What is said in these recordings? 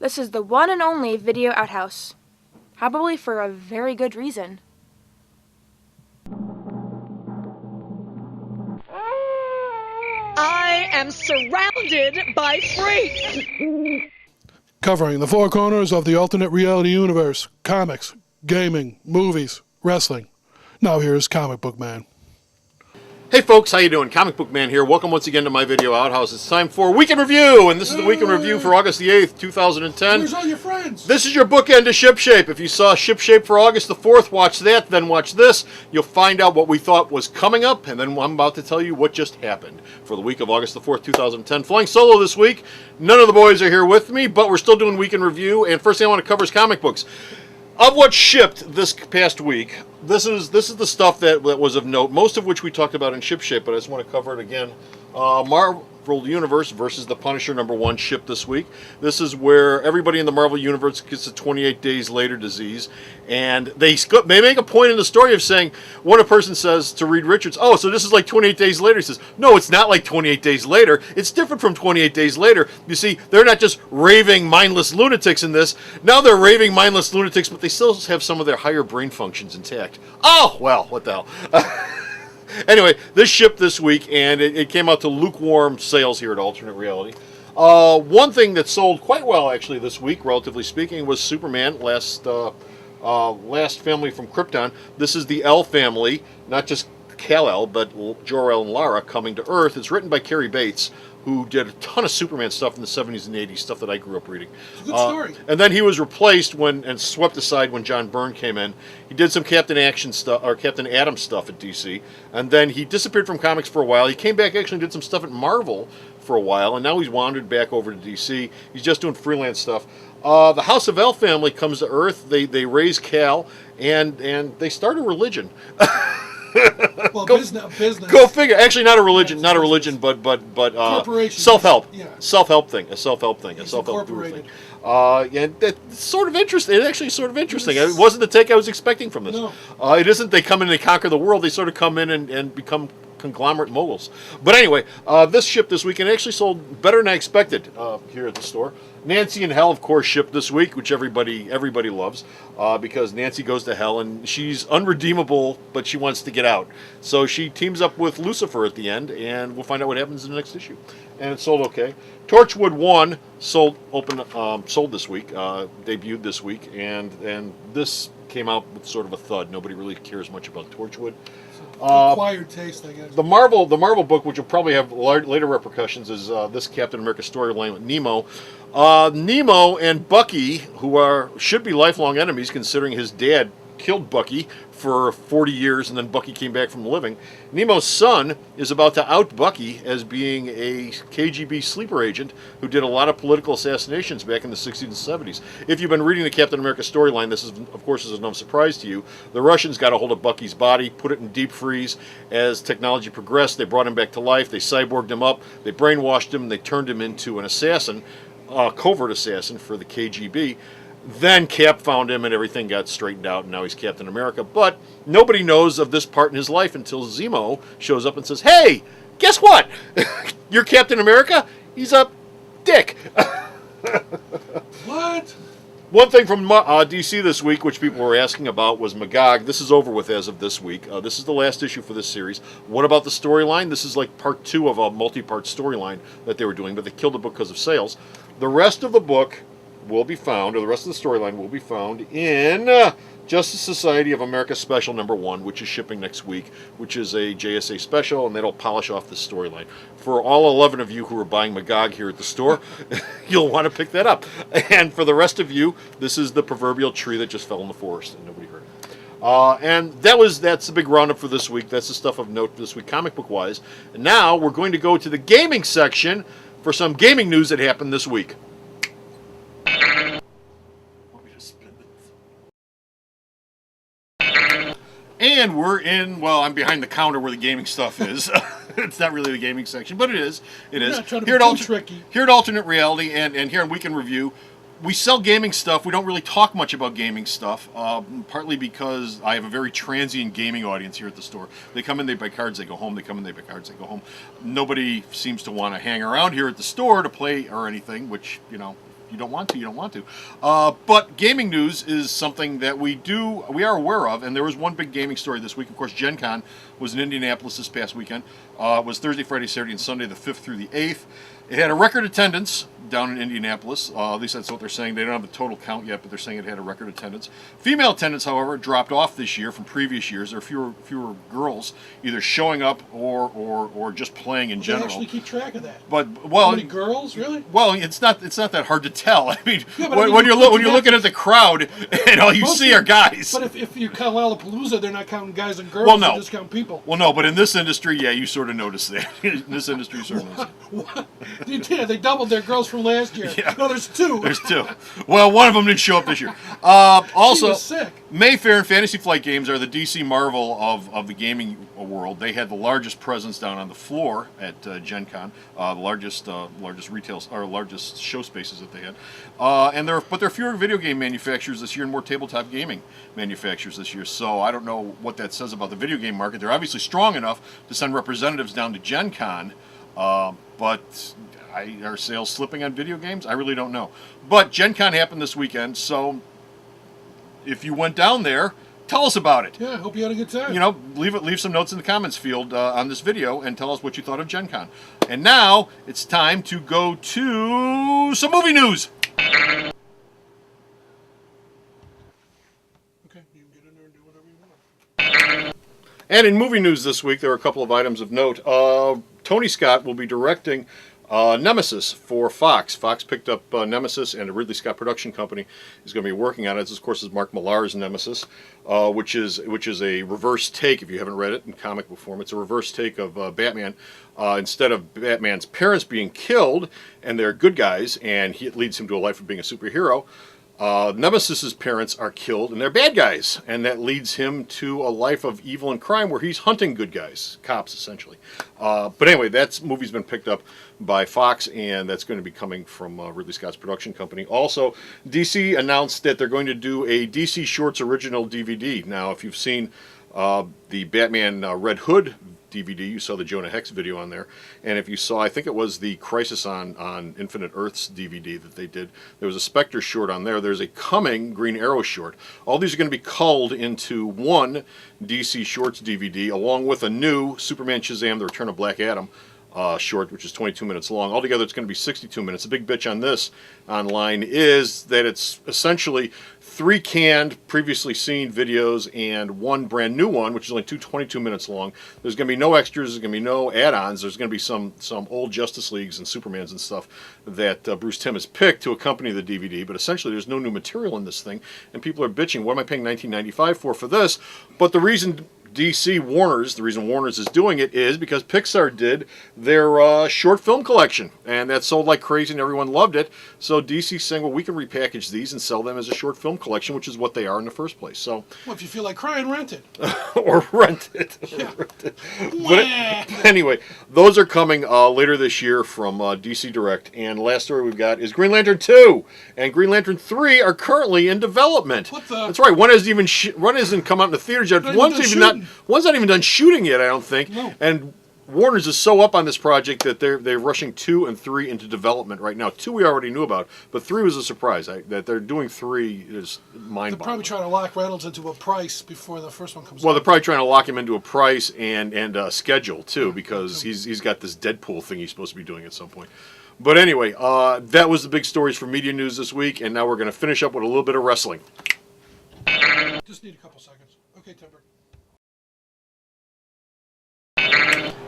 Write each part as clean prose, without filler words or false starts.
This is the one and only Video Outhouse. Probably for a very good reason. I am surrounded by freaks! Covering the four corners of the alternate reality universe: comics, gaming, movies, wrestling. Now here's Comic Book Man. Hey folks, how you doing? Comic Book Man here. Welcome once again to my Video Outhouse. It's time for Week in Review, and this is the Week in Review for August the 8th, 2010. Where's all your friends? This is your bookend to Shipshape. If you saw Shipshape for August the 4th, watch that, then watch this. You'll find out what we thought was coming up, and then I'm about to tell you what just happened for the week of August the 4th, 2010. Flying solo this week. None of the boys are here with me, but we're still doing Week in Review, and first thing I want to cover is comic books. Of what shipped this past week, this is the stuff that was of note, most of which we talked about in Shipshape, but I just want to cover it again. Marvel Universe versus the Punisher #1 shipped this week. This is where everybody in the Marvel Universe gets a 28 days later disease, and they make a point in the story of saying, one person says to Reed Richards, oh, so this is like 28 days later. He says, no, it's not like 28 days later. It's different from 28 days later. You see, they're not just raving, mindless lunatics in this. Now they're raving, mindless lunatics, but they still have some of their higher brain functions intact. Oh, well, what the hell. Anyway, this shipped this week, and it came out to lukewarm sales here at Alternate Reality. One thing that sold quite well, actually, this week, relatively speaking, was Superman, last family from Krypton. This is the El family, not just Kal-El, but Jor-El and Lara coming to Earth. It's written by Cary Bates, who did a ton of Superman stuff in the 70s and 80s, stuff that I grew up reading. It's a good story. And then he was replaced and swept aside when John Byrne came in. He did some Captain Atom stuff at DC, and then he disappeared from comics for a while. He came back actually and did some stuff at Marvel for a while, and now he's wandered back over to DC. He's just doing freelance stuff. The House of El family comes to Earth. They raise Kal, and they start a religion. Well, business. Go figure. Actually, not a religion, but self-help. Yeah. Self-help thing. A self-help thing. A self-help guru thing. And that's sort of interesting. It's actually sort of interesting. It wasn't the take I was expecting from this. No. It isn't they come in and they conquer the world. They sort of come in and become conglomerate moguls. But anyway, this shipped this week and actually sold better than I expected here at the store. Nancy in Hell, of course, shipped this week, which everybody loves, because Nancy goes to hell and she's unredeemable, but she wants to get out. So she teams up with Lucifer at the end, and we'll find out what happens in the next issue. And it sold okay. Torchwood 1 sold this week, debuted this week, and this came out with sort of a thud. Nobody really cares much about Torchwood. Acquired taste, I guess. The Marvel book, which will probably have later repercussions, is this Captain America storyline with Nemo. Nemo and Bucky, who should be lifelong enemies, considering his dad killed Bucky for 40 years and then Bucky came back from the living. Nemo's son is about to out Bucky as being a KGB sleeper agent who did a lot of political assassinations back in the 60s and 70s. If you've been reading the Captain America storyline, this is, of course, is no surprise to you. The Russians got a hold of Bucky's body, put it in deep freeze. As technology progressed, they brought him back to life, they cyborged him up, they brainwashed him, and they turned him into an assassin, a covert assassin for the KGB. Then Cap found him and everything got straightened out, and now he's Captain America. But nobody knows of this part in his life until Zemo shows up and says, hey, guess what? You're Captain America? He's a dick. What? One thing from DC this week, which people were asking about, was Magog. This is over with as of this week. This is the last issue for this series. What about the storyline? This is like part 2 of a multi-part storyline that they were doing, but they killed the book because of sales. The rest of the book will be found, or the rest of the storyline will be found in Justice Society of America Special #1, which is shipping next week, which is a JSA special, and that'll polish off the storyline. For all 11 of you who are buying Magog here at the store, you'll want to pick that up. And for the rest of you, this is the proverbial tree that just fell in the forest and nobody heard it. And that's the big roundup for this week. That's the stuff of note this week, comic book wise. And now we're going to go to the gaming section for some gaming news that happened this week. And we're in, well, I'm behind the counter where the gaming stuff is. It's not really the gaming section, but it is. It is. Here at Alternate Reality and here in Week in Review, we sell gaming stuff. We don't really talk much about gaming stuff, partly because I have a very transient gaming audience here at the store. They come in, they buy cards, they go home. They come in, they buy cards, they go home. Nobody seems to want to hang around here at the store to play or anything, which, you know, you don't want to, you don't want to. But gaming news is something that we are aware of, and there was one big gaming story this week. Of course, Gen Con was in Indianapolis this past weekend. It was Thursday, Friday, Saturday, and Sunday, the 5th through the 8th. It had a record attendance down in Indianapolis. At least that's what they're saying. They don't have the total count yet, but they're saying it had a record attendance. Female attendance, however, dropped off this year from previous years. There are fewer girls either showing up or just playing in They general. actually keep track of that. But How many girls, really? well, it's not that hard to tell. I mean, Yeah, but when, I mean, when you're you put when you're looking at the crowd and all you Most see of- are guys. But if you count Lollapalooza, they're not counting guys and girls. Well, no. They just count people. Well, no, but in this industry, yeah, you sort of notice that. In this industry, you sort of notice it. What? Yeah, they doubled their girls from last year. Yeah. No, there's two. There's two. Well, one of them didn't show up this year. She Also, was sick. Mayfair and Fantasy Flight Games are the DC Marvel of the gaming world. They had the largest presence down on the floor at Gen Con, the largest retail or largest show spaces that they had. But there are fewer video game manufacturers this year and more tabletop gaming manufacturers this year. So I don't know what that says about the video game market. They're obviously strong enough to send representatives down to Gen Con, but are sales slipping on video games? I really don't know. But Gen Con happened this weekend, so if you went down there, tell us about it. Yeah, I hope you had a good time. You know, leave some notes in the comments field on this video and tell us what you thought of Gen Con. And now it's time to go to some movie news. Okay, you can get in there and do whatever you want. And in movie news this week, there are a couple of items of note. Tony Scott will be directing Nemesis for Fox. Fox picked up Nemesis, and a Ridley Scott production company is going to be working on it. This, of course, is Mark Millar's Nemesis, which is a reverse take. If you haven't read it in comic book form, it's a reverse take of Batman. Instead of Batman's parents being killed, and they're good guys, and it leads him to a life of being a superhero. Nemesis's parents are killed, and they're bad guys, and that leads him to a life of evil and crime where he's hunting good guys, cops essentially. But anyway, that movie's been picked up by Fox, and that's going to be coming from Ridley Scott's production company. Also, DC announced that they're going to do a DC Shorts original DVD. Now, if you've seen the Batman Red Hood DVD, you saw the Jonah Hex video on there, and if you saw, I think it was the Crisis on Infinite Earths DVD that they did, there was a Spectre short on there. There's a coming Green Arrow short. All these are going to be culled into one DC Shorts DVD, along with a new Superman Shazam: The Return of Black Adam short, which is 22 minutes long. Altogether, it's going to be 62 minutes. The big bitch on this online is that it's essentially 3 canned, previously seen videos and 1 brand new one, which is only 22 minutes long. There's going to be no extras. There's going to be no add-ons. There's going to be some old Justice Leagues and Supermans and stuff that Bruce Timm has picked to accompany the DVD. But essentially, there's no new material in this thing, and people are bitching, what am I paying $19.95 for this? But the reason the reason Warner's is doing it is because Pixar did their short film collection, and that sold like crazy and everyone loved it. So DC's saying, well, we can repackage these and sell them as a short film collection, which is what they are in the first place. So, Well, if you feel like crying, rent it. or rent it. Yeah. But anyway, those are coming later this year from DC Direct. And last story we've got is Green Lantern 2 and Green Lantern 3 are currently in development. What the- That's right. One hasn't come out in the theaters yet. Not even One's not even done shooting yet, I don't think. No. And Warner's is so up on this project that they're rushing 2 and 3 into development right now. 2 we already knew about, but 3 was a surprise. That they're doing 3 is They're mind-boggling. probably trying to lock Reynolds into a price before the first one comes Well, out. they're probably trying to lock him into a price and schedule too, because he's got this Deadpool thing he's supposed to be doing at some point. But anyway, that was the big stories for media news this week, and now we're going to finish up with a little bit of wrestling. Just need a couple seconds. Okay, Timber.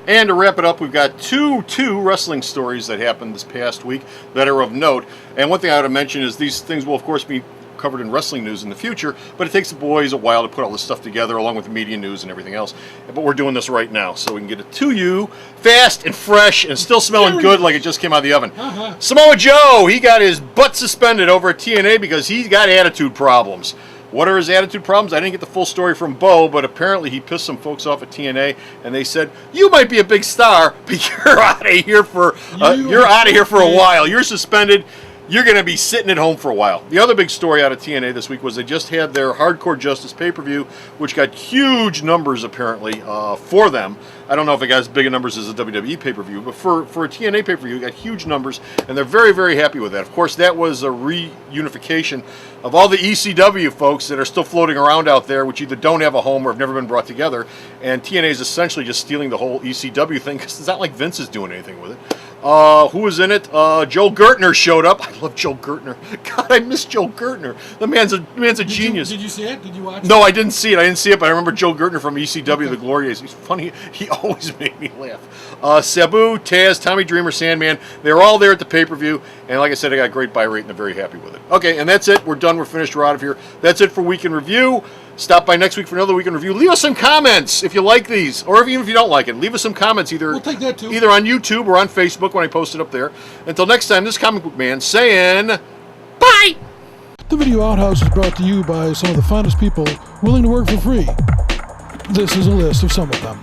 And to wrap it up, we've got two wrestling stories that happened this past week that are of note. And one thing I ought to mention is these things will, of course, be covered in wrestling news in the future, but it takes the boys a while to put all this stuff together, along with the media news and everything else. But we're doing this right now, so we can get it to you fast and fresh and still smelling good like it just came out of the oven. Samoa Joe, he got his butt suspended over at TNA because he's got attitude problems. What are his attitude problems? I didn't get the full story from Bo, but apparently he pissed some folks off at TNA, and they said, "You might be a big star, but you're out of here for a while. You're suspended." you're going to be sitting at home for a while. The other big story out of TNA this week was they just had their Hardcore Justice pay-per-view, which got huge numbers apparently for them. I don't know if it got as big a numbers as a WWE pay-per-view, but for a TNA pay-per-view, it got huge numbers, and they're very, very happy with that. Of course, that was a reunification of all the ECW folks that are still floating around out there, which either don't have a home or have never been brought together, and TNA is essentially just stealing the whole ECW thing, because it's not like Vince is doing anything with it. Who was in it? Joel Gertner showed up. I love Joel Gertner. God, I miss Joel Gertner. The man's a genius. Did you see it? Did you watch it? No, I didn't see it. But I remember Joel Gertner from ECW, The Glory Days. He's funny. He always made me laugh. Sabu, Taz, Tommy Dreamer, Sandman. They were all there at the pay-per-view. And like I said, I got a great buy rate, and they're very happy with it. Okay, and that's it. We're done. We're finished. We're out of here. That's it for Week in Review. Stop by next week for another Week in Review. Leave us some comments if you like these, or even if you don't like it. Leave us some comments We'll take that too. either on YouTube or on Facebook when I post it up there. Until next time, this is Comic Book Man saying bye! The Video Outhouse is brought to you by some of the finest people willing to work for free. This is a list of some of them.